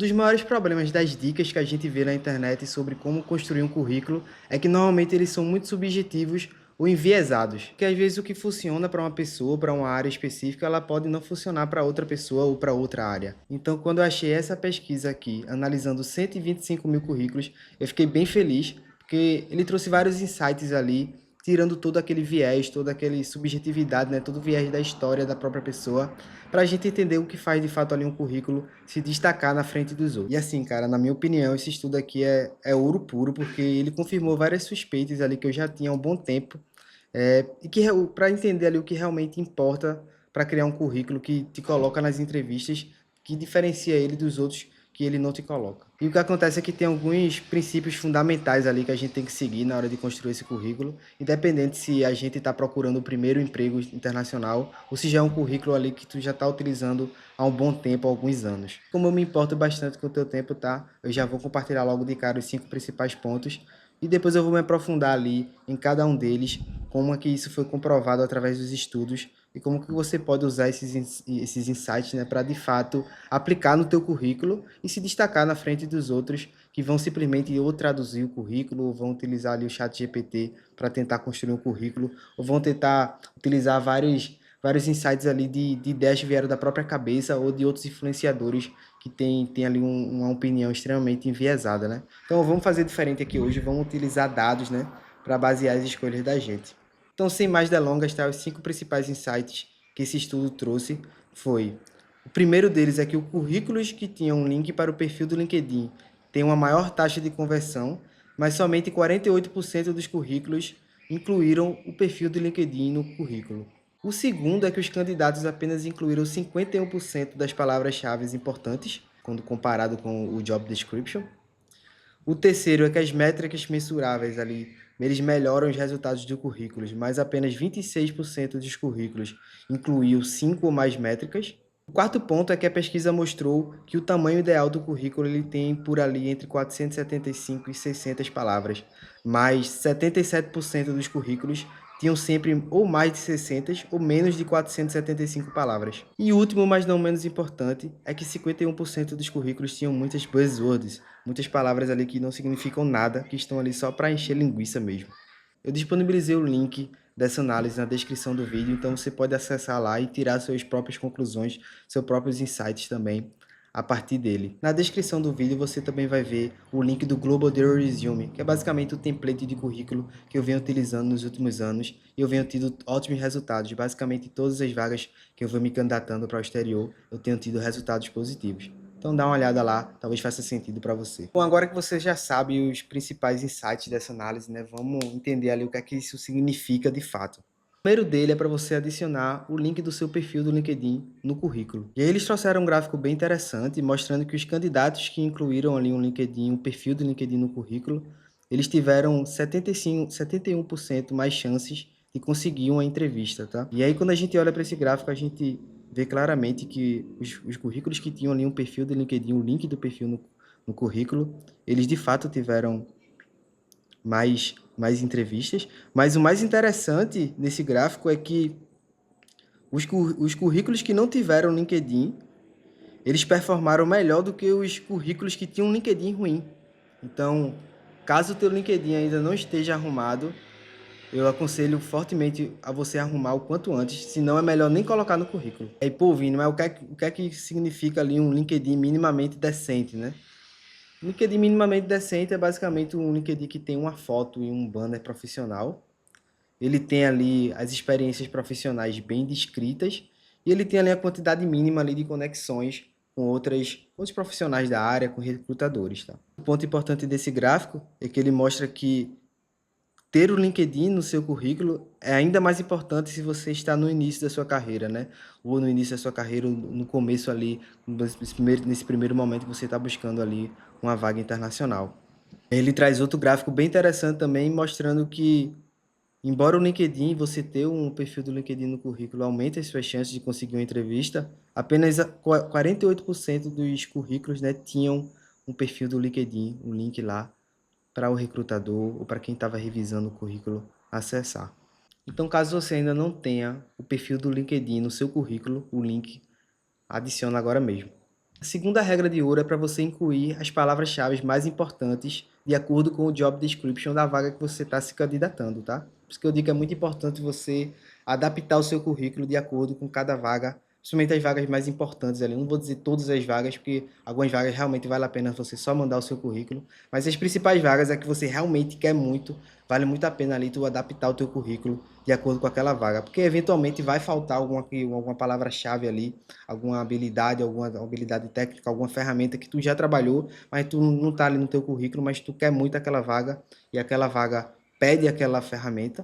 dos maiores problemas das dicas que a gente vê na internet sobre como construir um currículo é que normalmente eles são muito subjetivos ou enviesados. Que às vezes o que funciona para uma pessoa, para uma área específica, ela pode não funcionar para outra pessoa ou para outra área. Então, quando eu achei essa pesquisa aqui, analisando 125 mil currículos, eu fiquei bem feliz, porque ele trouxe vários insights ali, tirando todo aquele viés, toda aquela subjetividade, né, todo o viés da história da própria pessoa, para a gente entender o que faz de fato ali um currículo se destacar na frente dos outros. E assim, cara, na minha opinião, esse estudo aqui é ouro puro, porque ele confirmou várias suspeitas ali que eu já tinha há um bom tempo, e que para entender ali o que realmente importa para criar um currículo que te coloca nas entrevistas, que diferencia ele dos outros que ele não te coloca. E o que acontece é que tem alguns princípios fundamentais ali que a gente tem que seguir na hora de construir esse currículo, independente se a gente está procurando o primeiro emprego internacional ou se já é um currículo ali que tu já está utilizando há um bom tempo, há alguns anos. Como eu me importo bastante com o teu tempo, tá? Eu já vou compartilhar logo de cara os 5 principais pontos e depois eu vou me aprofundar ali em cada um deles, como é que isso foi comprovado através dos estudos e como que você pode usar esses insights, né, para de fato aplicar no teu currículo e se destacar na frente dos outros que vão simplesmente ou traduzir o currículo, ou vão utilizar ali o chat GPT para tentar construir um currículo, ou vão tentar utilizar vários insights ali de ideias que vieram da própria cabeça ou de outros influenciadores que tem ali uma opinião extremamente enviesada, né? Então vamos fazer diferente aqui hoje, vamos utilizar dados, né, para basear as escolhas da gente. Então, sem mais delongas, tá? Os 5 principais insights que esse estudo trouxe foi: o primeiro deles é que os currículos que tinham um link para o perfil do LinkedIn têm uma maior taxa de conversão, mas somente 48% dos currículos incluíram o perfil do LinkedIn no currículo. O segundo é que os candidatos apenas incluíram 51% das palavras-chave importantes, quando comparado com o job description. O terceiro é que as métricas mensuráveis ali, eles melhoram os resultados de currículos, mas apenas 26% dos currículos incluiu 5 ou mais métricas. O quarto ponto é que a pesquisa mostrou que o tamanho ideal do currículo ele tem por ali entre 475 e 600 palavras, mas 77% dos currículos tinham sempre ou mais de 600 ou menos de 475 palavras. E o último, mas não menos importante, é que 51% dos currículos tinham muitas buzzwords, muitas palavras ali que não significam nada, que estão ali só para encher linguiça mesmo. Eu disponibilizei o link dessa análise na descrição do vídeo, então você pode acessar lá e tirar suas próprias conclusões, seus próprios insights também a partir dele. Na descrição do vídeo você também vai ver o link do Global Zero Resume, que é basicamente o template de currículo que eu venho utilizando nos últimos anos e eu venho tido ótimos resultados. Basicamente todas as vagas que eu vou me candidatando para o exterior, eu tenho tido resultados positivos. Então dá uma olhada lá, talvez faça sentido para você. Bom, agora que você já sabe os principais insights dessa análise, né, vamos entender ali o que é que isso significa de fato. O primeiro dele é para você adicionar o link do seu perfil do LinkedIn no currículo. E aí eles trouxeram um gráfico bem interessante, mostrando que os candidatos que incluíram ali um LinkedIn, um perfil do LinkedIn no currículo, eles tiveram 71% mais chances de conseguir uma entrevista, tá? E aí quando a gente olha para esse gráfico, a gente vê claramente que os currículos que tinham ali um perfil do LinkedIn, o link do perfil no currículo, eles de fato tiveram mais entrevistas, mas o mais interessante nesse gráfico é que os currículos que não tiveram LinkedIn, eles performaram melhor do que os currículos que tinham um LinkedIn ruim. Então, caso o teu LinkedIn ainda não esteja arrumado, eu aconselho fortemente a você arrumar o quanto antes, senão é melhor nem colocar no currículo. E aí, pô, Vini, mas o que é que significa ali um LinkedIn minimamente decente, né? LinkedIn minimamente decente é basicamente um LinkedIn que tem uma foto e um banner profissional. Ele tem ali as experiências profissionais bem descritas e ele tem ali a quantidade mínima ali de conexões com outros profissionais da área, com recrutadores, tá? O ponto importante desse gráfico é que ele mostra que ter o LinkedIn no seu currículo é ainda mais importante se você está no início da sua carreira, né? Ou no início da sua carreira, ou no começo ali, nesse primeiro momento que você está buscando ali uma vaga internacional. Ele traz outro gráfico bem interessante também, mostrando que, embora o LinkedIn, você ter um perfil do LinkedIn no currículo aumente as suas chances de conseguir uma entrevista, apenas 48% dos currículos, né, tinham um perfil do LinkedIn, um link lá para o recrutador ou para quem estava revisando o currículo acessar. Então, caso você ainda não tenha o perfil do LinkedIn no seu currículo, o link adiciona agora mesmo. A segunda regra de ouro é para você incluir as palavras-chave mais importantes de acordo com o job description da vaga que você está se candidatando, tá? Por isso que eu digo que é muito importante você adaptar o seu currículo de acordo com cada vaga, principalmente as vagas mais importantes ali. Eu não vou dizer todas as vagas, porque algumas vagas realmente vale a pena você só mandar o seu currículo, mas as principais vagas é que você realmente quer muito, vale muito a pena ali tu adaptar o teu currículo de acordo com aquela vaga, porque eventualmente vai faltar alguma palavra-chave ali, alguma habilidade técnica, alguma ferramenta que tu já trabalhou, mas tu não está ali no teu currículo, mas tu quer muito aquela vaga e aquela vaga pede aquela ferramenta.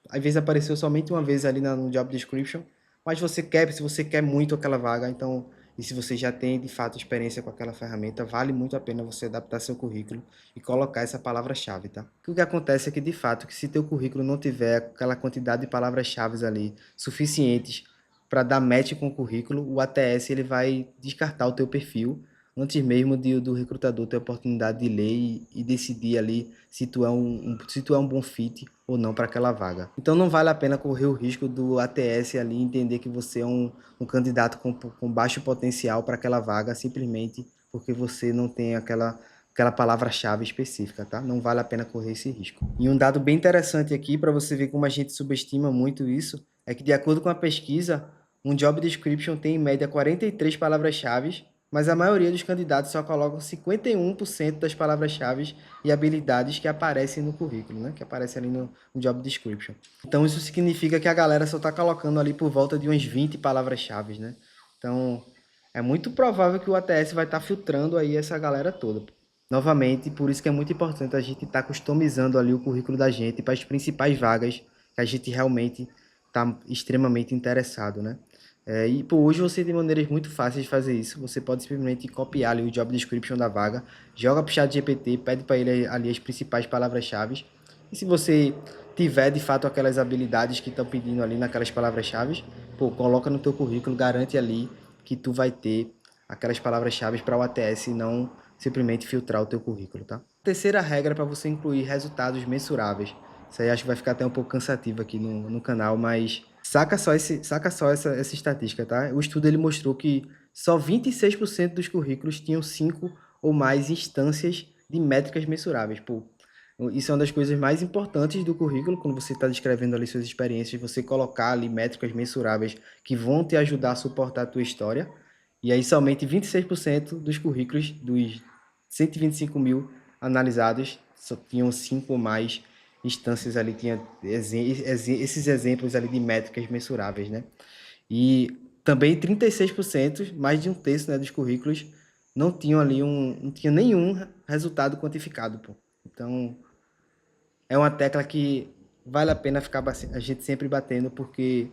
Às vezes apareceu somente uma vez ali no job description, mas se você quer muito aquela vaga, então, e se você já tem de fato experiência com aquela ferramenta, vale muito a pena você adaptar seu currículo e colocar essa palavra-chave, tá? O que acontece é que de fato, que se teu currículo não tiver aquela quantidade de palavras-chave ali suficientes para dar match com o currículo, o ATS ele vai descartar o teu perfil antes mesmo do recrutador ter a oportunidade de ler e decidir ali se se tu é um bom fit ou não para aquela vaga. Então não vale a pena correr o risco do ATS ali entender que você é um candidato com baixo potencial para aquela vaga, simplesmente porque você não tem aquela palavra-chave específica, tá? Não vale a pena correr esse risco. E um dado bem interessante aqui, para você ver como a gente subestima muito isso, é que de acordo com a pesquisa, um job description tem em média 43 palavras-chave, mas a maioria dos candidatos só colocam 51% das palavras-chave e habilidades que aparecem no currículo, né? Que aparecem ali no job description. Então isso significa que a galera só está colocando ali por volta de umas 20 palavras-chave, né? Então é muito provável que o ATS vai estar filtrando aí essa galera toda. Novamente, por isso que é muito importante a gente estar customizando ali o currículo da gente para as principais vagas que a gente realmente está extremamente interessado, né? E por hoje você tem maneiras muito fáceis de fazer isso. Você pode simplesmente copiar ali o job description da vaga, joga para o chat GPT, pede para ele ali as principais palavras-chave. E se você tiver de fato aquelas habilidades que estão pedindo ali naquelas palavras-chave, pô, coloca no teu currículo, garante ali que tu vai ter aquelas palavras-chave para o ATS e não simplesmente filtrar o teu currículo, tá? Terceira regra para você incluir resultados mensuráveis. Isso aí acho que vai ficar até um pouco cansativo aqui no canal, mas saca só essa estatística, tá? O estudo ele mostrou que só 26% dos currículos tinham 5 ou mais instâncias de métricas mensuráveis. Pô, isso é uma das coisas mais importantes do currículo, quando você está descrevendo ali suas experiências, você colocar ali métricas mensuráveis que vão te ajudar a suportar a tua história. E aí somente 26% dos currículos dos 125 mil analisados só tinham 5 ou mais instâncias ali, tinha esses exemplos ali de métricas mensuráveis, né? E também 36%, mais de um terço, né, dos currículos, não tinham ali não tinha nenhum resultado quantificado, pô. Então, é uma tecla que vale a pena ficar a gente sempre batendo, porque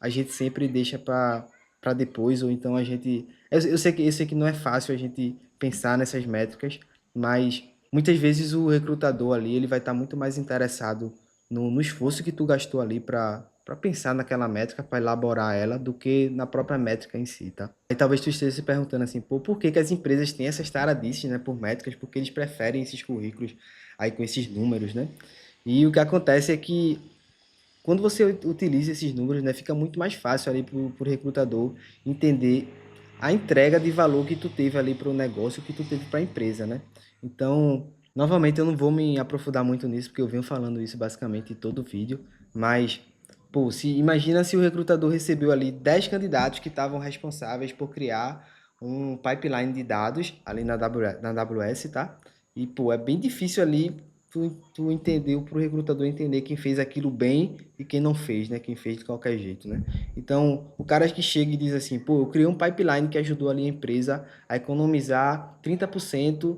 a gente sempre deixa para depois, ou então a gente... eu sei que não é fácil a gente pensar nessas métricas, mas muitas vezes o recrutador ali, ele vai estar muito mais interessado no esforço que tu gastou ali para pensar naquela métrica, para elaborar ela, do que na própria métrica em si, tá? Aí talvez tu esteja se perguntando assim, pô, por que que as empresas têm essas taradices, né, por métricas, porque eles preferem esses currículos aí com esses números, né? E o que acontece é que quando você utiliza esses números, né, fica muito mais fácil ali para o recrutador entender a entrega de valor que tu teve ali para o negócio, que tu teve para a empresa, né? Então, novamente, eu não vou me aprofundar muito nisso, porque eu venho falando isso basicamente em todo o vídeo, mas, pô, imagina se o recrutador recebeu ali 10 candidatos que estavam responsáveis por criar um pipeline de dados ali na AWS, tá? E, pô, é bem difícil ali tu entendeu para o recrutador entender quem fez aquilo bem e quem não fez, né? Quem fez de qualquer jeito, né? Então, o cara que chega e diz assim, pô, eu criei um pipeline que ajudou ali a empresa a economizar 30%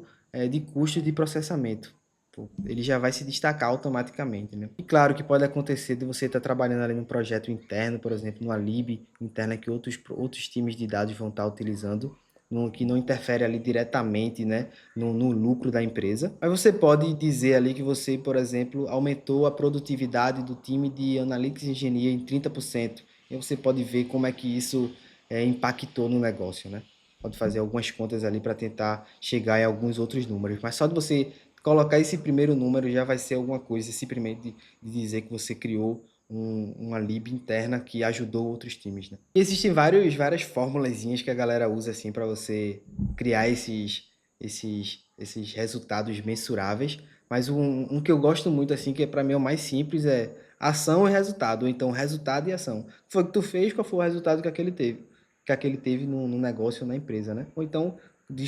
de custos de processamento. Pô, ele já vai se destacar automaticamente, né? E claro que pode acontecer de você estar trabalhando ali num projeto interno, por exemplo, numa lib interna que outros times de dados vão estar utilizando, que não interfere ali diretamente, né, no lucro da empresa. Mas você pode dizer ali que você, por exemplo, aumentou a produtividade do time de Analytics e Engenharia em 30%. E você pode ver como é que isso impactou no negócio, né? Pode fazer algumas contas ali para tentar chegar em alguns outros números. Mas só de você colocar esse primeiro número já vai ser alguma coisa, simplesmente de dizer que você criou uma lib interna que ajudou outros times, né? E existem várias formulazinhas que a galera usa assim para você criar esses resultados mensuráveis, mas um que eu gosto muito assim, que para mim é o mais simples, é ação e resultado, ou então resultado e ação. O que foi que tu fez, qual foi o resultado que aquele teve no negócio ou na empresa, né? Ou então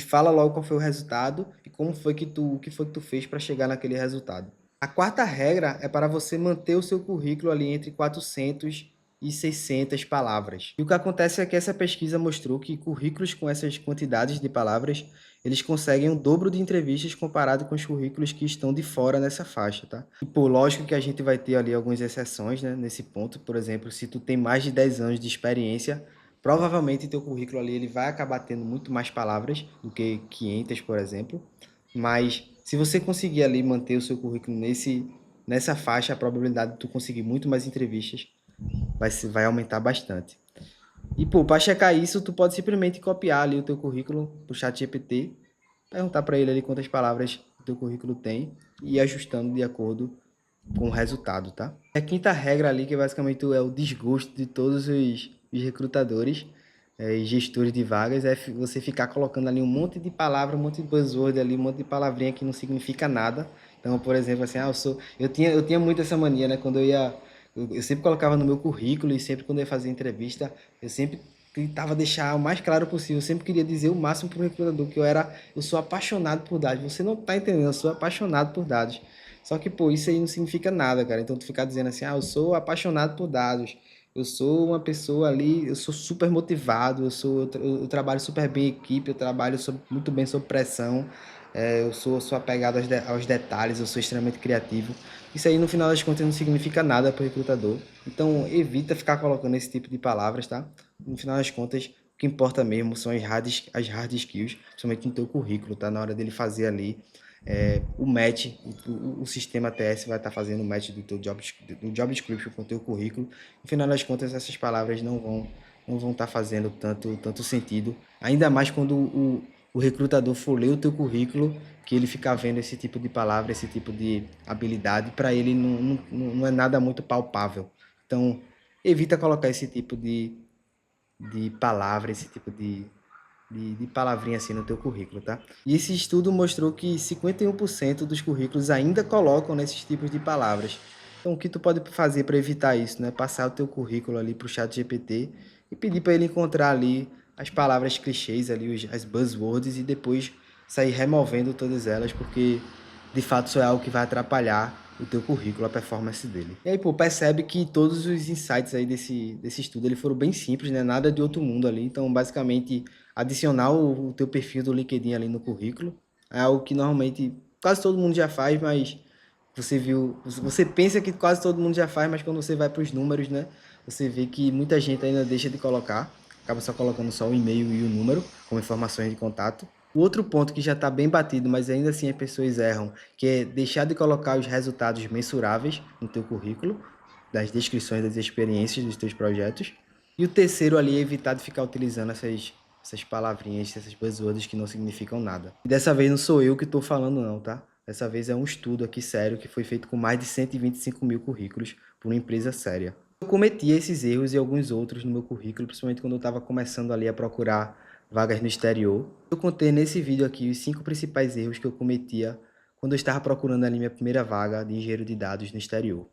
fala logo qual foi o resultado e como foi que o que foi que tu fez para chegar naquele resultado. A quarta regra é para você manter o seu currículo ali entre 400 e 600 palavras. E o que acontece é que essa pesquisa mostrou que currículos com essas quantidades de palavras, eles conseguem o dobro de entrevistas comparado com os currículos que estão de fora nessa faixa, tá? E, pô, lógico que a gente vai ter ali algumas exceções, né, nesse ponto. Por exemplo, se tu tem mais de 10 anos de experiência, provavelmente teu currículo ali ele vai acabar tendo muito mais palavras do que 500, por exemplo. Mas se você conseguir ali manter o seu currículo nessa faixa, a probabilidade de tu conseguir muito mais entrevistas vai aumentar bastante. E, pô, para checar isso, tu pode simplesmente copiar ali o teu currículo pro ChatGPT, perguntar para ele ali quantas palavras o teu currículo tem e ir ajustando de acordo com o resultado, tá? A quinta regra ali, que basicamente é o desgosto de todos os recrutadores e gestores de vagas, é você ficar colocando ali um monte de palavra, um monte de buzzword ali, um monte de palavrinha que não significa nada. Então, por exemplo, assim, eu tinha muito essa mania, né? Quando eu sempre colocava no meu currículo e sempre quando eu ia fazer entrevista, eu sempre tentava deixar o mais claro possível. Eu sempre queria dizer o máximo para o recrutador que eu sou apaixonado por dados. Você não tá entendendo, eu sou apaixonado por dados. Só que, pô, isso aí não significa nada, cara. Então, tu ficar dizendo assim, eu sou apaixonado por dados, eu sou uma pessoa ali, eu sou super motivado, eu trabalho super bem em equipe, eu trabalho muito bem sob pressão, eu sou apegado aos detalhes, eu sou extremamente criativo. Isso aí, no final das contas, não significa nada para o recrutador. Então, evita ficar colocando esse tipo de palavras, tá? No final das contas, o que importa mesmo são as hard skills, principalmente no teu currículo, tá? Na hora dele fazer ali o match, o sistema TS vai estar fazendo o match do job description com o teu currículo. No final das contas, essas palavras não vão estar fazendo tanto sentido, ainda mais quando o recrutador for ler o teu currículo, que ele ficar vendo esse tipo de palavra, esse tipo de habilidade, para ele não é nada muito palpável. Então, evita colocar esse tipo de palavra, esse tipo de palavrinha assim no teu currículo, tá? E esse estudo mostrou que 51% dos currículos ainda colocam nesses tipos de palavras. Então, o que tu pode fazer para evitar isso, né? Passar o teu currículo ali para o chat GPT e pedir para ele encontrar ali as palavras clichês ali, as buzzwords e depois sair removendo todas elas, porque de fato isso é algo que vai atrapalhar o teu currículo, a performance dele. E aí, pô, percebe que todos os insights aí desse estudo, eles foram bem simples, né? Nada de outro mundo ali. Então, basicamente, adicionar o teu perfil do LinkedIn ali no currículo é algo que normalmente quase todo mundo já faz, mas você pensa que quase todo mundo já faz, mas quando você vai para os números, né? Você vê que muita gente ainda deixa de colocar, acaba só colocando só o e-mail e o número como informações de contato. O outro ponto que já está bem batido, mas ainda assim as pessoas erram, que é deixar de colocar os resultados mensuráveis no teu currículo, das descrições das experiências dos teus projetos. E o terceiro ali é evitar de ficar utilizando essas palavrinhas, essas buzzwords que não significam nada. E dessa vez não sou eu que estou falando não, tá? Dessa vez é um estudo aqui sério que foi feito com mais de 125 mil currículos por uma empresa séria. Eu cometi esses erros e alguns outros no meu currículo, principalmente quando eu estava começando ali a procurar vagas no exterior. Eu contei nesse vídeo aqui os 5 principais erros que eu cometia quando eu estava procurando ali minha primeira vaga de engenheiro de dados no exterior.